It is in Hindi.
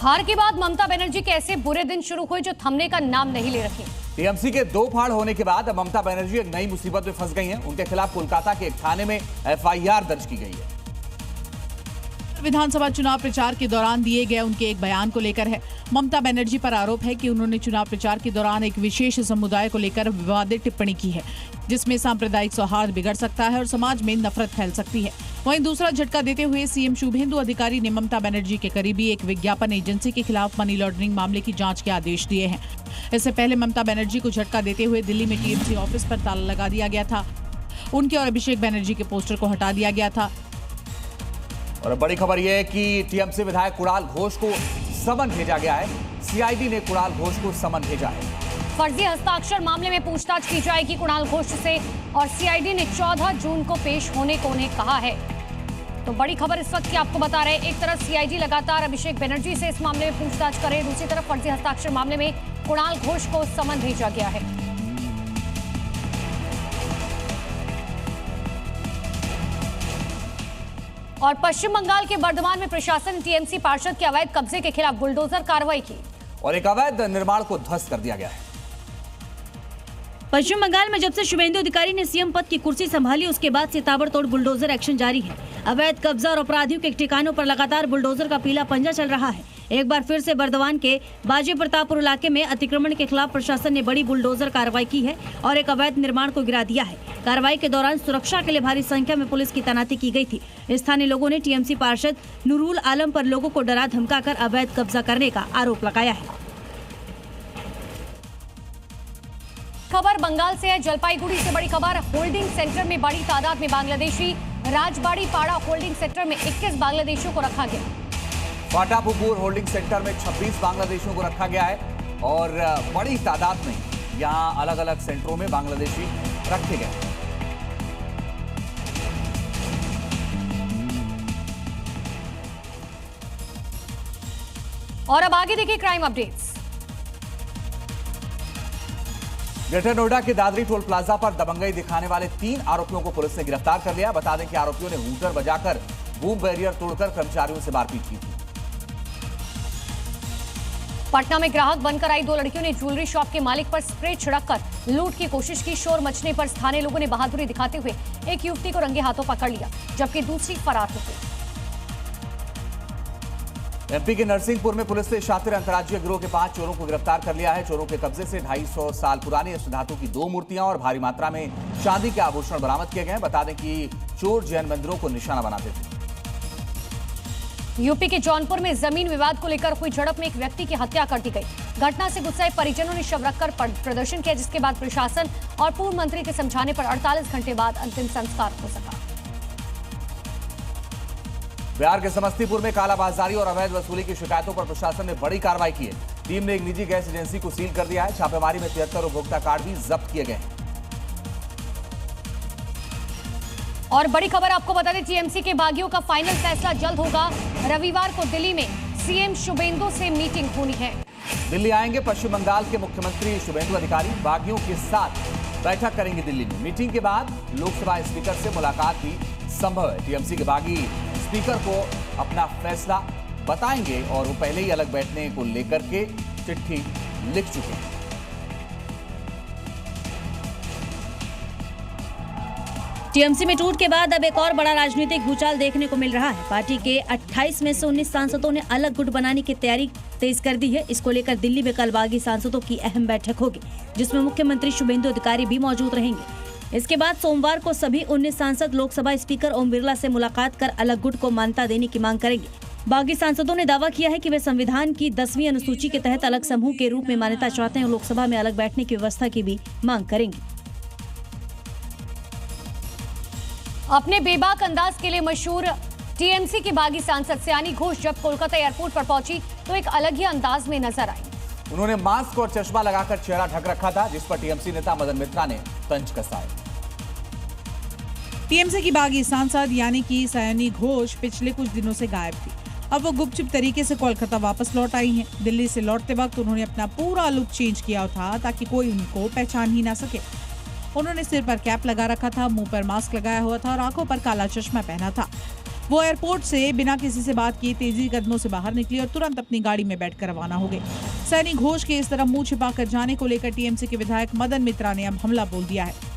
हार के बाद ममता बनर्जी के ऐसे बुरे दिन शुरू हुए जो थमने का नाम नहीं ले रहे। टीएमसी के दो फाड़ होने के बाद अब ममता बनर्जी एक नई मुसीबत में फंस गई हैं। उनके खिलाफ कोलकाता के एक थाने में एफआईआर दर्ज की गई है। विधानसभा चुनाव प्रचार के दौरान दिए गए उनके एक बयान को लेकर है। ममता बनर्जी पर आरोप है कि उन्होंने चुनाव प्रचार के दौरान एक विशेष समुदाय को लेकर विवादित टिप्पणी की है, जिसमें सांप्रदायिक सौहार्द बिगड़ सकता है और समाज में नफरत फैल सकती है। वहीं दूसरा झटका देते हुए सीएम शुभेंदु अधिकारी ने ममता बनर्जी के करीबी एक विज्ञापन एजेंसी के खिलाफ मनी लॉन्ड्रिंग मामले की जांच के आदेश दिए हैं। इससे पहले ममता बनर्जी को झटका देते हुए दिल्ली में टीएमसी ऑफिस पर ताला लगा दिया गया था। उनके और अभिषेक बनर्जी के पोस्टर को हटा दिया गया था। और बड़ी खबर यह है कि टीएमसी विधायक कुणाल घोष को समन भेजा गया है। सीआईडी ने कुणाल घोष को समन भेजा है। फर्जी हस्ताक्षर मामले में पूछताछ की जाएगी कुणाल घोष से और सीआईडी ने 14 जून को पेश होने को उन्हें कहा है। तो बड़ी खबर इस वक्त की आपको बता रहे हैं, एक तरफ सीआईडी लगातार अभिषेक बनर्जी से इस मामले में पूछताछ करे, दूसरी तरफ फर्जी हस्ताक्षर मामले में कुणाल घोष को समन भेजा गया है। और पश्चिम बंगाल के बर्धमान में प्रशासन ने टीएमसी पार्षद के अवैध कब्जे के खिलाफ बुलडोजर कार्रवाई की और एक अवैध निर्माण को ध्वस्त कर दिया गया है। पश्चिम बंगाल में जब से शुभेंदु अधिकारी ने सीएम पद की कुर्सी संभाली, उसके बाद से ताबड़तोड़ बुलडोजर एक्शन जारी है। अवैध कब्जा और अपराधियों के ठिकानों पर लगातार बुलडोजर का पीला पंजा चल रहा है। एक बार फिर से बर्धमान के बाजी प्रतापपुर इलाके में अतिक्रमण के खिलाफ प्रशासन ने बड़ी बुलडोजर कार्रवाई की है और एक अवैध निर्माण को गिरा दिया है। कार्रवाई के दौरान सुरक्षा के लिए भारी संख्या में पुलिस की तैनाती की गई थी। स्थानीय लोगों ने टीएमसी पार्षद नूरुल आलम पर लोगों को डरा धमकाकर अवैध कब्जा करने का आरोप लगाया है। खबर बंगाल से है, जलपाईगुड़ी से बड़ी खबर। होल्डिंग सेंटर में बड़ी तादाद में बांग्लादेशी। राजबाड़ी पाड़ा होल्डिंग सेंटर में 21 बांग्लादेशियों को रखा गया। फाटापुकुर होल्डिंग सेंटर में 26 बांग्लादेशियों को रखा गया है और बड़ी तादाद में यहां अलग अलग सेंटरों में बांग्लादेशी रखे गए। और अब आगे देखिए क्राइम अपडेट्स। ग्रेटर नोएडा के दादरी टोल प्लाजा पर दबंगई दिखाने वाले 3 आरोपियों को पुलिस ने गिरफ्तार कर लिया। बता दें कि आरोपियों ने हूटर बजाकर बूम बैरियर तोड़कर कर्मचारियों से मारपीट की थी। पटना में ग्राहक बनकर आई 2 लड़कियों ने ज्वेलरी शॉप के मालिक पर स्प्रे छिड़ककर लूट की कोशिश की। शोर मचने पर स्थानीय लोगों ने बहादुरी दिखाते हुए एक युवती को रंगे हाथों पकड़ लिया, जबकि दूसरी फरार हो गई। एमपी के नरसिंहपुर में पुलिस ने शातिर अंतर्राज्यीय गिरोह के 5 चोरों को गिरफ्तार कर लिया है। चोरों के कब्जे से 250 साल पुरानी अष्ट धातु की 2 मूर्तियां और भारी मात्रा में चांदी के आभूषण बरामद किए गए हैं। बता दें कि चोर जैन मंदिरों को निशाना बनाते थे। यूपी के जौनपुर में जमीन विवाद को लेकर हुई झड़प में एक व्यक्ति की हत्या कर दी गई। घटना से गुस्साए परिजनों ने शव रखकर प्रदर्शन किया, जिसके बाद प्रशासन और पूर्व मंत्री के समझाने पर 48 घंटे बाद अंतिम संस्कार हो सका। बिहार के समस्तीपुर में कालाबाजारी और अवैध वसूली की शिकायतों पर प्रशासन ने बड़ी कार्रवाई की है। टीम ने एक निजी गैस एजेंसी को सील कर दिया है। छापेमारी में 73 उपभोक्ता कार्ड भी जब्त किए गए हैं। और बड़ी खबर आपको बता दें, टीएमसी के बागियों का फाइनल फैसला जल्द होगा। रविवार को दिल्ली में सीएम शुभेंदु से मीटिंग होनी है। दिल्ली आएंगे पश्चिम बंगाल के मुख्यमंत्री शुभेंदु अधिकारी। बागियों के साथ बैठक करेंगे दिल्ली में। मीटिंग के बाद लोकसभा स्पीकर से मुलाकात भी संभव है। टीएमसी के बागी स्पीकर को अपना फैसला बताएंगे और वो पहले ही अलग बैठने को लेकर के चिट्ठी लिख चुके हैं। टीएमसी में टूट के बाद अब एक और बड़ा राजनीतिक भूचाल देखने को मिल रहा है। पार्टी के 28 में से 19 सांसदों ने अलग गुट बनाने की तैयारी तेज कर दी है। इसको लेकर दिल्ली में कल बागी सांसदों की अहम बैठक होगी, जिसमें मुख्यमंत्री शुभेंदु अधिकारी भी मौजूद रहेंगे। इसके बाद सोमवार को सभी 19 सांसद लोकसभा स्पीकर ओम बिरला से मुलाकात कर अलग गुट को मान्यता देने की मांग करेंगे। बागी सांसदों ने दावा किया है कि वे संविधान की 10वीं अनुसूची के तहत अलग समूह के रूप में मान्यता चाहते हैं और लोकसभा में अलग बैठने की व्यवस्था की भी मांग करेंगे। अपने बेबाक अंदाज के लिए मशहूर टीएमसी की बागी सांसद सयानी घोष जब कोलकाता एयरपोर्ट पर पहुंची तो एक अलग ही अंदाज में नजर आई। उन्होंने मास्क और चश्मा लगाकर चेहरा ढक रखा था, जिस पर टीएमसी नेता मदन मित्रा ने तंज कसा है। टीएमसी की बागी सांसद यानी कि सयानी घोष पिछले कुछ दिनों से गायब थी। अब वो गुपचुप तरीके से कोलकाता वापस लौट आई हैं। दिल्ली से लौटते वक्त उन्होंने अपना पूरा लुक चेंज किया था ताकि कोई उनको पहचान ही ना सके। उन्होंने सिर पर कैप लगा रखा था, मुंह पर मास्क लगाया हुआ था और आंखों पर काला चश्मा पहना था। वो एयरपोर्ट से बिना किसी से बात किए तेजी कदमों से बाहर निकली और तुरंत अपनी गाड़ी में बैठकर रवाना हो गए। सैनी घोष के इस तरह मुंह छिपाकर जाने को लेकर टीएमसी के विधायक मदन मित्रा ने अब हमला बोल दिया है।